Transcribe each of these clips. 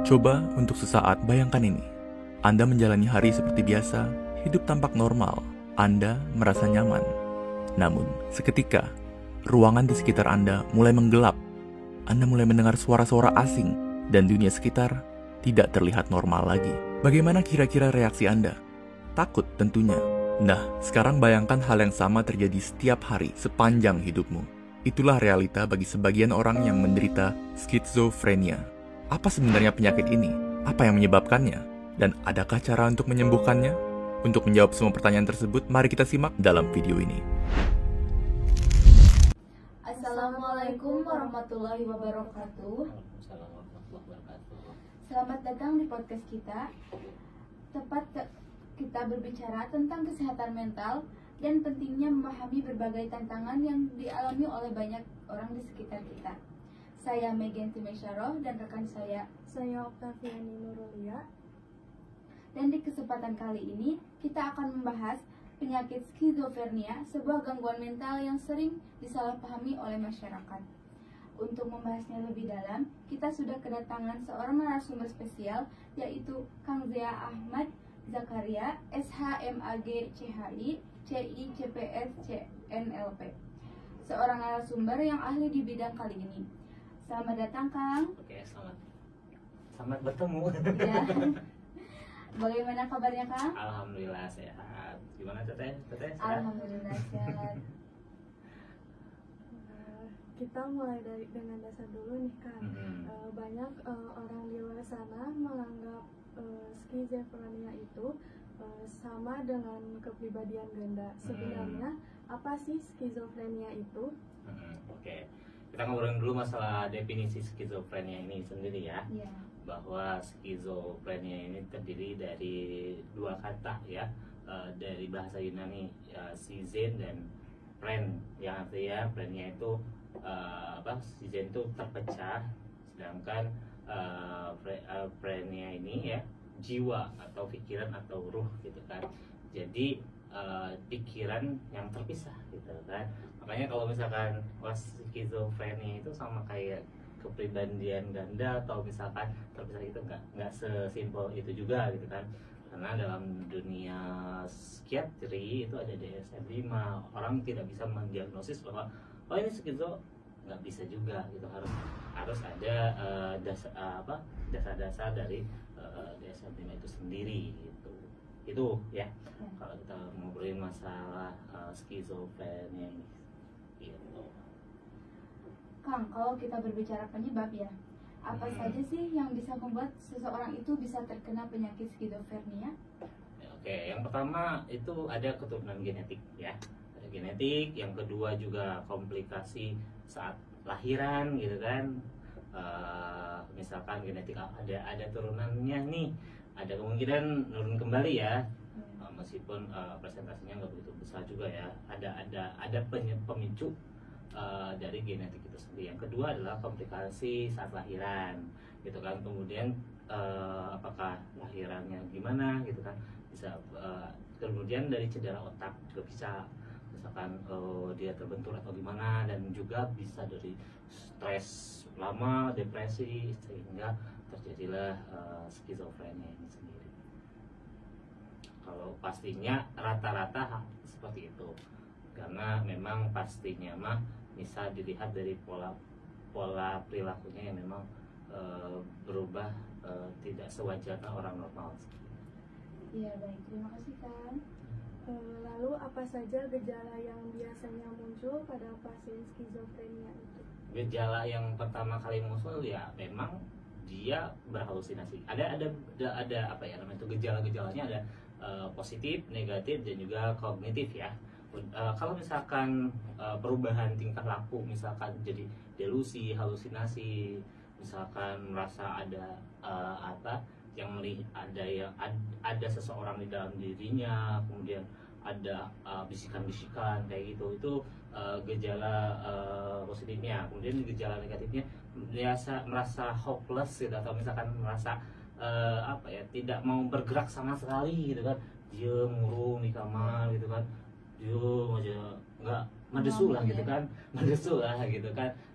Coba untuk sesaat bayangkan ini. Anda menjalani hari seperti biasa, hidup tampak normal, Anda merasa nyaman. Namun, seketika, ruangan di sekitar Anda mulai menggelap. Anda mulai mendengar suara-suara asing, dan dunia sekitar tidak terlihat normal lagi. Bagaimana kira-kira reaksi Anda? Takut tentunya. Nah, sekarang bayangkan hal yang sama terjadi setiap hari sepanjang hidupmu. Itulah realita bagi sebagian orang yang menderita skizofrenia. Apa sebenarnya penyakit ini? Apa yang menyebabkannya? Dan adakah cara untuk menyembuhkannya? Untuk menjawab semua pertanyaan tersebut, mari kita simak dalam video ini. Assalamualaikum warahmatullahi wabarakatuh. Selamat datang di podcast kita. Kita berbicara tentang kesehatan mental dan pentingnya memahami berbagai tantangan yang dialami oleh banyak orang di sekitar kita. Saya Megan Timesyaroh dan rekan saya Oktaviani Nurulia. Dan di kesempatan kali ini kita akan membahas penyakit skizofrenia, sebuah gangguan mental yang sering disalahpahami oleh masyarakat. Untuk membahasnya lebih dalam, kita sudah kedatangan seorang narasumber spesial, yaitu Kang Zia Ahmad Zakaria, SHMAG CHI, CI CPS CNLP. Seorang narasumber yang ahli di bidang kali ini. Selamat datang, Kang. Oke, selamat bertemu. Ya. Bagaimana kabarnya, Kang? Alhamdulillah sehat. Gimana Teteh? Sehat? Alhamdulillah sehat. Kita mulai dengan dasar dulu nih, Kang. Banyak orang di luar sana menganggap skizofrenia itu sama dengan kepribadian ganda. Sebenarnya apa sih skizofrenia itu? Oke. Kita ngobrolin dulu masalah definisi skizofrenia ini sendiri ya. Iya. Bahwa skizofrenia ini terdiri dari dua kata ya, dari bahasa Yunani, sizen dan phren, yang artinya prennya itu sizen itu terpecah, sedangkan phrenia ini ya jiwa atau pikiran atau ruh gitu kan. Jadi pikiran yang terpisah gitu kan. Makanya kalau misalkan skizofrenia itu sama kayak kepribadian ganda atau misalkan terpisah itu nggak sesimpel itu juga gitu kan. Karena dalam dunia psikiatri itu ada DSM-5, orang tidak bisa mendiagnosis bahwa oh ini skizo, nggak bisa juga gitu. Harus ada dasar-dasar dari DSM-5 itu sendiri gitu. Itu ya. Kalau kita ngobrolin masalah skizofrenia ini gitu. Kang, kalau kita berbicara penyebab ya, apa saja sih yang bisa membuat seseorang itu bisa terkena penyakit skizofrenia? Oke, yang pertama itu ada keturunan genetik ya. Ada genetik, yang kedua juga komplikasi saat lahiran gitu kan. Misalkan genetik ada turunannya nih, ada kemungkinan nurun kembali ya. Meskipun presentasinya nggak begitu besar juga ya. Ada pemicu dari genetik itu sendiri. Yang kedua adalah komplikasi saat lahiran gitu kan. Kemudian apakah lahirannya gimana gitu kan, bisa kemudian dari cedera otak juga bisa, misalkan dia terbentur atau gimana, dan juga bisa dari stres lama, depresi, sehingga terjadilah skizofrenia ini sendiri. Kalau pastinya rata-rata seperti itu, karena memang pastinya mah bisa dilihat dari pola perilakunya yang memang berubah, tidak sewajarnya orang normal. Iya, baik, terima kasih, Kang. Lalu apa saja gejala yang biasanya muncul pada pasien skizofrenia itu? Gejala yang pertama kali muncul ya memang dia berhalusinasi. Ada apa ya namanya itu, gejala-gejalanya ada positif, negatif, dan juga kognitif ya. Kalau misalkan perubahan tingkah laku, misalkan jadi delusi, halusinasi, misalkan merasa ada ada seseorang di dalam dirinya, kemudian ada bisikan-bisikan kayak gitu, itu gejala positifnya. Kemudian gejala negatifnya biasa merasa hopeless gitu, atau misalkan merasa tidak mau bergerak sama sekali gitu kan, dia murung di kamar gitu kan, dia aja nggak mendesu lah gitu kan.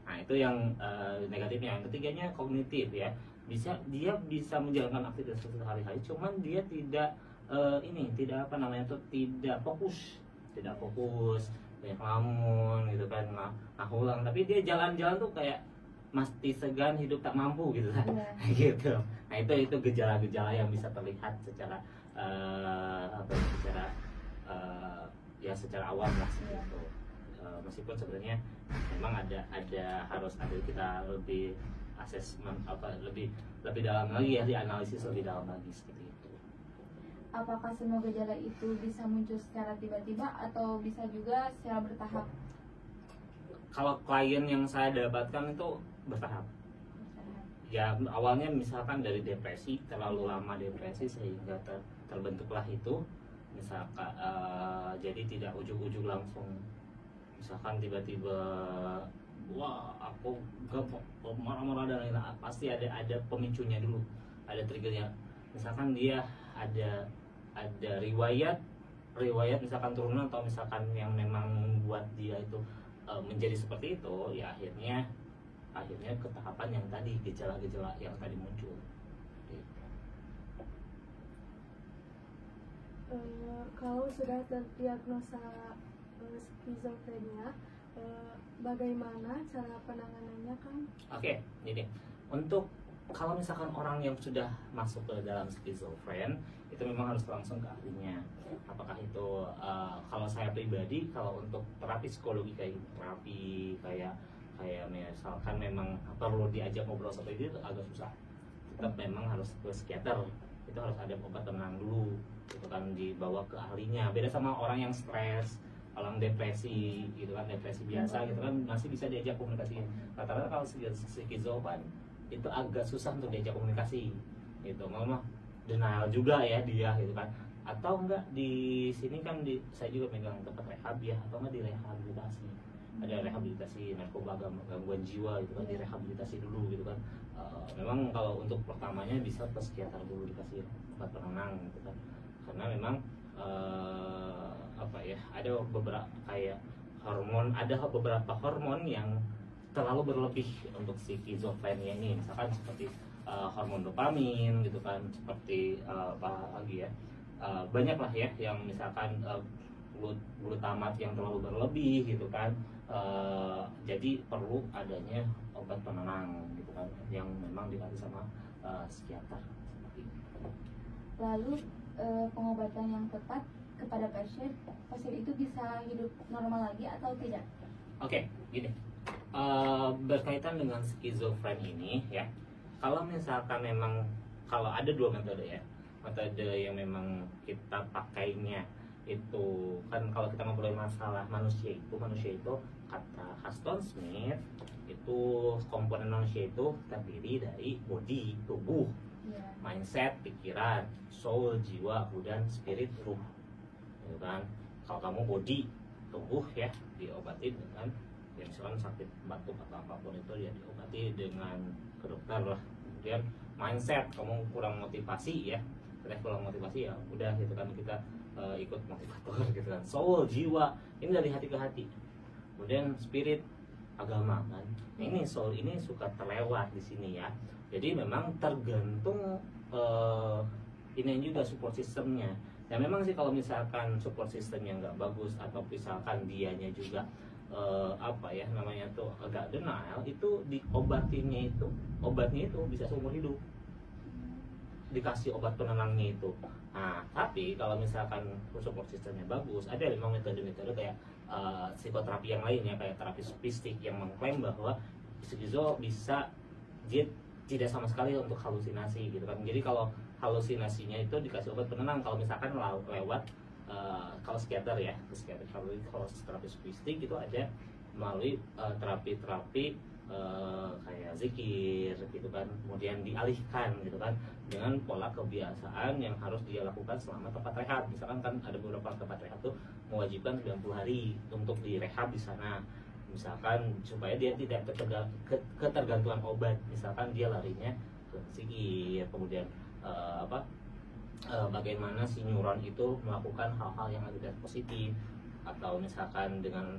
Nah itu yang negatifnya. Yang ketiganya kognitif ya, dia bisa menjalankan aktivitas sehari-hari, cuman dia tidak tidak apa namanya tuh tidak fokus, banyak ngelamun gitu kan, ngahulang, tapi dia jalan-jalan tuh kayak mati segan hidup tak mampu gitu kan. Gitu. Nah itu gejala-gejala yang bisa terlihat secara secara awam lah gitu. Meskipun sebenarnya memang harus ada kita lebih asesmen lebih dalam lagi ya, dianalisis lebih dalam lagi seperti itu. Apakah semua gejala itu bisa muncul secara tiba-tiba atau bisa juga secara bertahap? Kalau klien yang saya dapatkan itu bertahap. Ya awalnya misalkan dari depresi, terlalu lama depresi sehingga terbentuklah itu, misalkan jadi tidak ujug-ujug langsung, misalkan tiba-tiba wah aku marah-marah dan lain-lain, pasti ada pemicunya dulu, ada triggernya. Misalkan dia ada riwayat misalkan turunan, atau misalkan yang memang membuat dia itu menjadi seperti itu, ya akhirnya ke tahapan yang tadi, gejala-gejala yang tadi muncul. Kalau sudah terdiagnosa skizofrenia, bagaimana cara penanganannya, Kang? Oke, jadi untuk kalau misalkan orang yang sudah masuk ke dalam skizofren, itu memang harus langsung ke ahlinya. Apakah itu kalau saya pribadi, kalau untuk terapi psikologi kayak misalkan memang perlu diajak ngobrol seperti itu agak susah. Tetap memang harus ke psikiater, itu harus ada obat tenang dulu, itu kan dibawa ke ahlinya. Beda sama orang yang stres, orang depresi gitu kan, depresi biasa gitu kan masih bisa diajak komunikasi. Rata-rata kalau skizofren itu agak susah untuk diajak komunikasi gitu, malah denial juga ya dia gitu kan. Atau enggak di sini kan saya juga megang tempat rehab ya, atau enggak di rehabilitasi, ada rehabilitasi narkoba, gangguan jiwa gitu kan, direhabilitasi dulu gitu kan. Memang kalau untuk pertamanya bisa ke psikiater dulu, dikasih obat penenang gitu kan, karena memang ada beberapa hormon yang terlalu berlebih untuk skizofrenia ini, misalkan seperti hormon dopamin gitu kan, seperti apa lagi ya, banyak lah ya yang misalkan glutamat yang terlalu berlebih gitu kan. Jadi perlu adanya obat penenang gitu kan, yang memang dikasih sama psikiater seperti itu. Lalu pengobatan yang tepat kepada pasien itu bisa hidup normal lagi atau tidak? Oke, gini, berkaitan dengan skizofren ini ya, kalau misalkan memang kalau ada dua metode ya, metode yang memang kita pakainya itu kan, kalau kita ngobrolin masalah manusia itu kata Huston Smith itu komponen manusia itu terdiri dari body, tubuh, mindset, pikiran, soul, jiwa, dan spirit, ruh, gitu kan. Kalau kamu body, tubuh ya, diobati dengan ya misalkan sakit batuk atau apapun itu ya diobati dengan ke dokter lah. Kemudian mindset, kamu kurang motivasi ya, kurang motivasi ya udah gitu kan, kita ikut motivator gitu kan. Soul, jiwa, ini dari hati ke hati. Kemudian spirit, agama kan. Ini soul ini suka terlewat di sini ya. Jadi memang tergantung ini juga support systemnya. Ya memang sih kalau misalkan support systemnya nggak bagus, atau misalkan dianya juga agak denial, itu obatnya itu bisa seumur hidup, dikasih obat penenangnya itu. Nah, tapi kalau misalkan support systemnya bagus, ada memang metode-metode kayak psikoterapi yang lainnya, kayak terapi sofistik yang mengklaim bahwa skizo bisa tidak sama sekali untuk halusinasi gitu kan. Jadi kalau halusinasinya itu dikasih obat penenang, kalau misalkan lewat kalau psikiater ya, kalau terapi sofistik itu ada melalui terapi-terapi kayak zikir gitu kan, kemudian dialihkan gitu kan dengan pola kebiasaan yang harus dia lakukan selama tempat rehab. Misalkan kan ada beberapa tempat rehab tuh mewajibkan 90 hari untuk direhab di sana, misalkan supaya dia tidak ketergantungan obat. Misalkan dia larinya ke zikir, kemudian bagaimana si neuron itu melakukan hal-hal yang lebih positif, atau misalkan dengan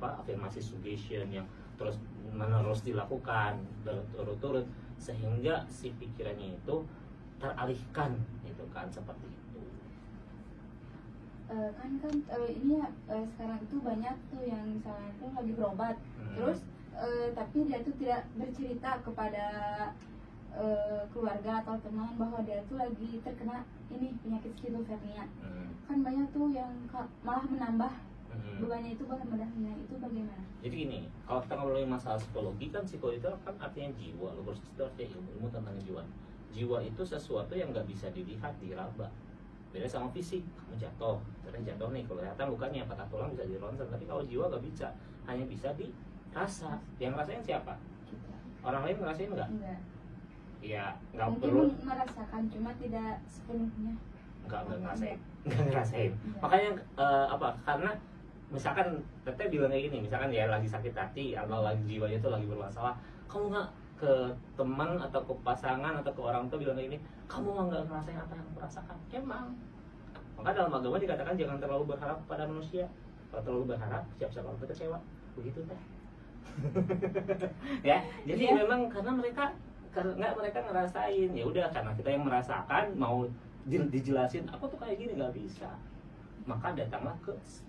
afirmasi suggestion yang terus menerus dilakukan berturut-turut, sehingga si pikirannya itu teralihkan gitu kan, seperti itu. Ini ya, sekarang itu banyak tuh yang misalnya tuh lagi berobat, terus tapi dia tuh tidak bercerita kepada keluarga atau teman bahwa dia tuh lagi terkena ini penyakit skizofrenia. Kan banyak tuh yang malah menambah bebannya itu, bebannya itu bagaimana? Jadi gini, kalau kita ngomongin masalah psikologi kan, psikologi itu kan artinya jiwa, logos itu artinya ilmu tentang jiwa. Jiwa itu sesuatu yang nggak bisa dilihat, diraba. Beda sama fisik, kamu jatuh, ternyata jatuh nih, kalau kelihatan lukanya, patah tulang bisa di ronsen, tapi kalau jiwa nggak bisa, hanya bisa dirasa. Yang ngerasain siapa? Kita. Orang lain ngerasain nggak? Enggak. Ya nggak Mungkin perlu. merasakan, cuma tidak sepenuhnya. Nggak ngerasain. Makanya karena misalkan teteh bilang kayak gini, misalkan ya lagi sakit hati atau lagi jiwanya itu lagi bermasalah, kamu nggak ke teman atau ke pasangan atau ke orang tua bilang kayak gini, kamu nggak ngerasain apa yang aku rasakan. Emang. Maka dalam agama dikatakan jangan terlalu berharap pada manusia. Kalau terlalu berharap, siap-siap orang kecewa. Begitu teh. Ya, jadi memang karena mereka ngerasain, ya udah, karena kita yang merasakan mau dijelasin apa tuh kayak gini nggak bisa, maka datanglah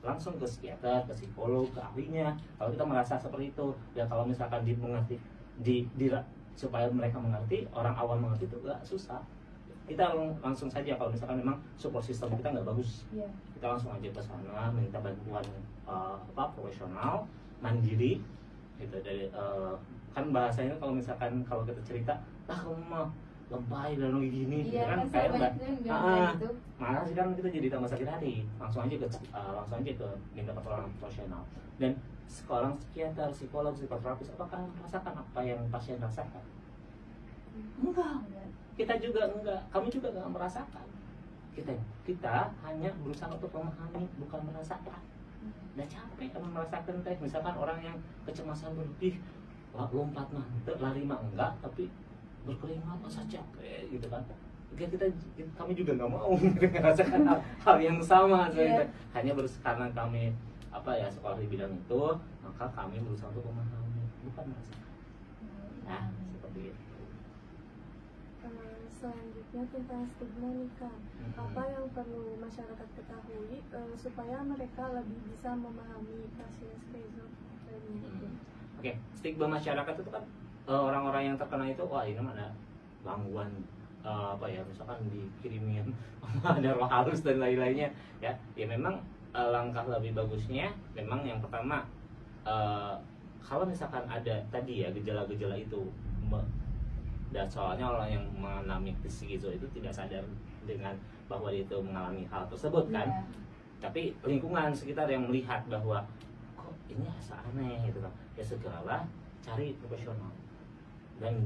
langsung ke psikiater, ke psikolog, ke ahlinya. Kalau kita merasa seperti itu, ya kalau misalkan dimengerti, supaya mereka mengerti, orang awam mengerti itu nggak susah. Kita langsung saja kalau misalkan memang support system kita nggak bagus, kita langsung aja ke sana minta bantuan profesional, mandiri, gitu. Dari kan bahasanya kalau misalkan kalau kita cerita, kamu mah lebay dan lagi gini, kan kayak gitu. Malah sih kan kita jadi tambah sakit hati. Langsung aja ke minta pertolongan profesional. Dan seorang psikiater, psikolog, psikoterapis, apakah merasakan apa yang pasien rasakan? Enggak. Kita juga enggak. Kami juga enggak merasakan. Kita hanya berusaha untuk memahami, bukan merasakan. Udah capek kan merasakan teh. Misalkan orang yang kecemasan berlebih, lompat mah, lari mah enggak, tapi berkeringat masa capek gitu kan. Kami juga nggak mau merasakan hal yang sama. Hanya karena kami sekolah di bidang itu, maka kami berusaha untuk memahami, bukan merasakan. Nah, seperti itu. Selanjutnya tentang stigma nih Kang. Apa yang perlu masyarakat ketahui supaya mereka lebih bisa memahami pasien skizofrenia? Oke, stigma masyarakat itu kan orang-orang yang terkena itu, wah ini mana gangguan misalkan dikirimin ada roh halus dan lain-lainnya, ya memang langkah lebih bagusnya memang yang pertama, kalau misalkan ada tadi ya gejala-gejala itu, dan soalnya orang yang mengalami skizo itu tidak sadar dengan bahwa dia itu mengalami hal tersebut kan, tapi lingkungan sekitar yang melihat bahwa kok ini rasa aneh gitu kan, ya segeralah cari profesional. Dan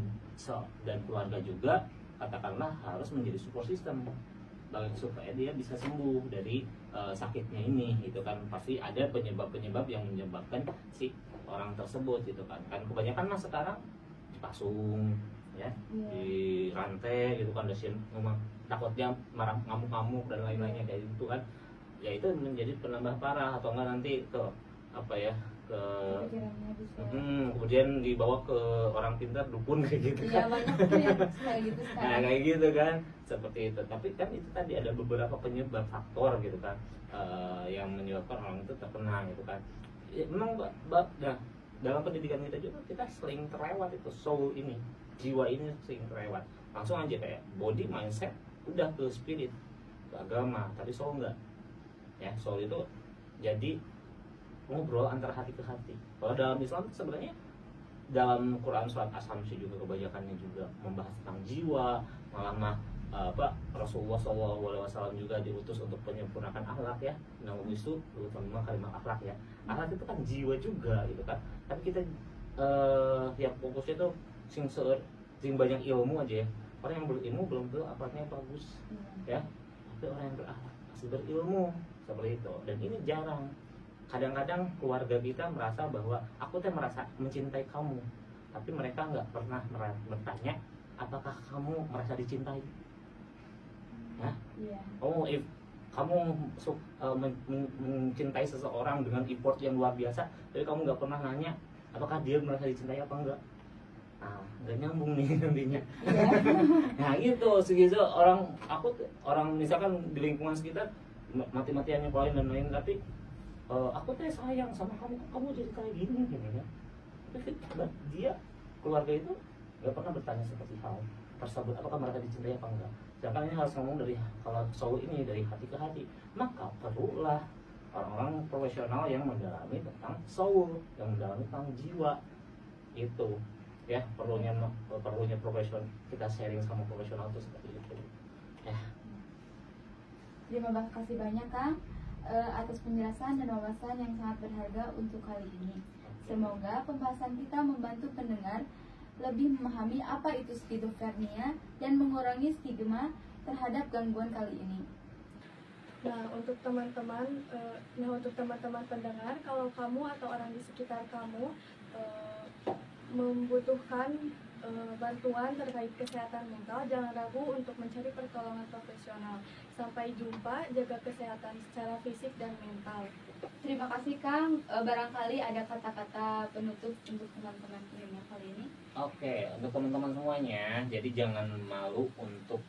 keluarga juga katakanlah harus menjadi support system supaya dia bisa sembuh dari sakitnya ini gitu kan. Pasti ada penyebab-penyebab yang menyebabkan si orang tersebut gitu kan. Kan kebanyakan mah sekarang dipasung ya, di rantai gitu kan, memang takutnya marah, ngamuk-ngamuk dan lain-lainnya kayak gitu kan. Ya itu menjadi penambah parah, atau enggak nanti ke kemudian dibawa ke orang pintar, dukun kayak gitu kan. Banyak kayak gitu sekarang. Nah, kayak gitu kan, seperti itu. Tapi kan itu tadi ada beberapa penyebab faktor gitu kan, yang menyebabkan orang itu terkena gitu kan. Ya, memang dalam pendidikan kita juga kita sering terlewat itu, soul ini, jiwa ini sering terlewat. Langsung aja kayak body, mindset, udah ke spirit, ke agama, tapi soul enggak. Ya, soul itu jadi ngobrol antara hati ke hati. Kalau dalam Islam sebenarnya dalam Quran surat As-Samsi juga kebanyakannya juga membahas tentang jiwa, malah Rasulullah SAW juga diutus untuk menyempurnakan akhlak ya. Nabi itu terutama kalimat akhlak ya. Akhlak itu kan jiwa juga gitu kan. Tapi kita yang fokusnya tuh sing banyak ilmu aja ya. Orang yang berilmu belum tentu akhlaknya bagus ya. Tapi orang yang berakhlak pasti berilmu seperti itu. Dan ini jarang. Kadang-kadang keluarga kita merasa bahwa aku merasa mencintai kamu, tapi mereka nggak pernah bertanya apakah kamu merasa dicintai. Nah, kamu mencintai seseorang dengan effort yang luar biasa, tapi kamu nggak pernah nanya apakah dia merasa dicintai apa enggak. Nah, nggak nyambung nih nantinya. Nah gitu, segitu orang misalkan di lingkungan sekitar mati-matian nyepelin dan lain, tapi aku teh sayang sama kamu, kok kamu jadi kayak gini kan. Tapi dia keluarga itu nggak pernah bertanya seperti hal tersebut, apakah mereka dicintai apa enggak. Sedangkan ini harus ngomong dari, kalau soul ini dari hati ke hati, maka perlulah orang-orang profesional yang mendalami tentang soul, yang mendalami tentang jiwa. Itu ya perlunya profesional, kita sharing sama profesional itu seperti itu ya. Terima kasih banyak Kang atas penjelasan dan wawasan yang sangat berharga untuk kali ini. Semoga pembahasan kita membantu pendengar lebih memahami apa itu skizofrenia dan mengurangi stigma terhadap gangguan kali ini. Nah, untuk teman-teman pendengar, kalau kamu atau orang di sekitar kamu membutuhkan bantuan terkait kesehatan mental, jangan ragu untuk mencari pertolongan profesional. Sampai jumpa, jaga kesehatan secara fisik dan mental. Terima kasih Kang. Barangkali ada kata-kata penutup untuk teman-teman pendengar kali ini. Oke, untuk teman-teman semuanya, jadi jangan malu untuk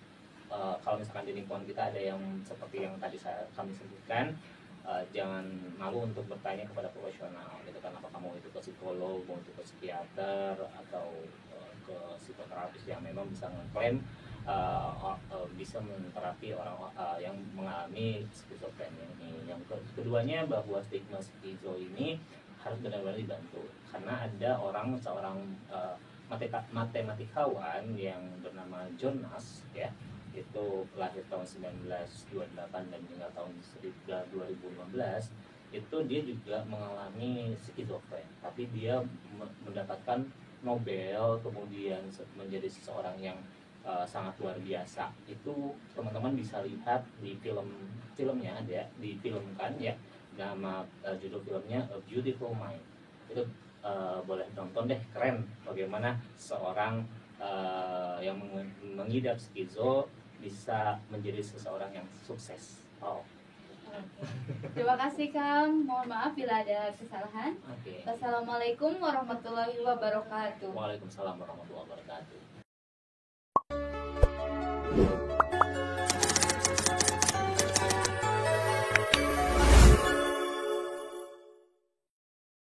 kalau misalkan di lingkungan kita ada yang seperti yang tadi kami sebutkan, jangan malu untuk bertanya kepada profesional gitu kan, apa kamu itu ke psikolog, mau itu ke psikiater atau ke psikoterapis yang memang bisa mengklaim bisa menterapi orang yang mengalami skizofrenia ini. Yang keduanya bahwa stigma skizo ini harus benar-benar dibantu, karena ada seorang matematikawan yang bernama Jonas ya, itu lahir tahun 1928 dan meninggal tahun 2015. Itu dia juga mengalami skizofren, tapi dia mendapatkan Nobel, kemudian menjadi seseorang yang sangat luar biasa. Itu teman-teman bisa lihat di filmnya, ada difilmkan ya, nama judul filmnya A Beautiful Mind. Itu boleh nonton deh, keren bagaimana seorang yang mengidap skizo bisa menjadi seseorang yang sukses. Terima kasih Kang. Mohon maaf bila ada kesalahan. Wassalamualaikum warahmatullahi wabarakatuh. Waalaikumsalam warahmatullahi wabarakatuh.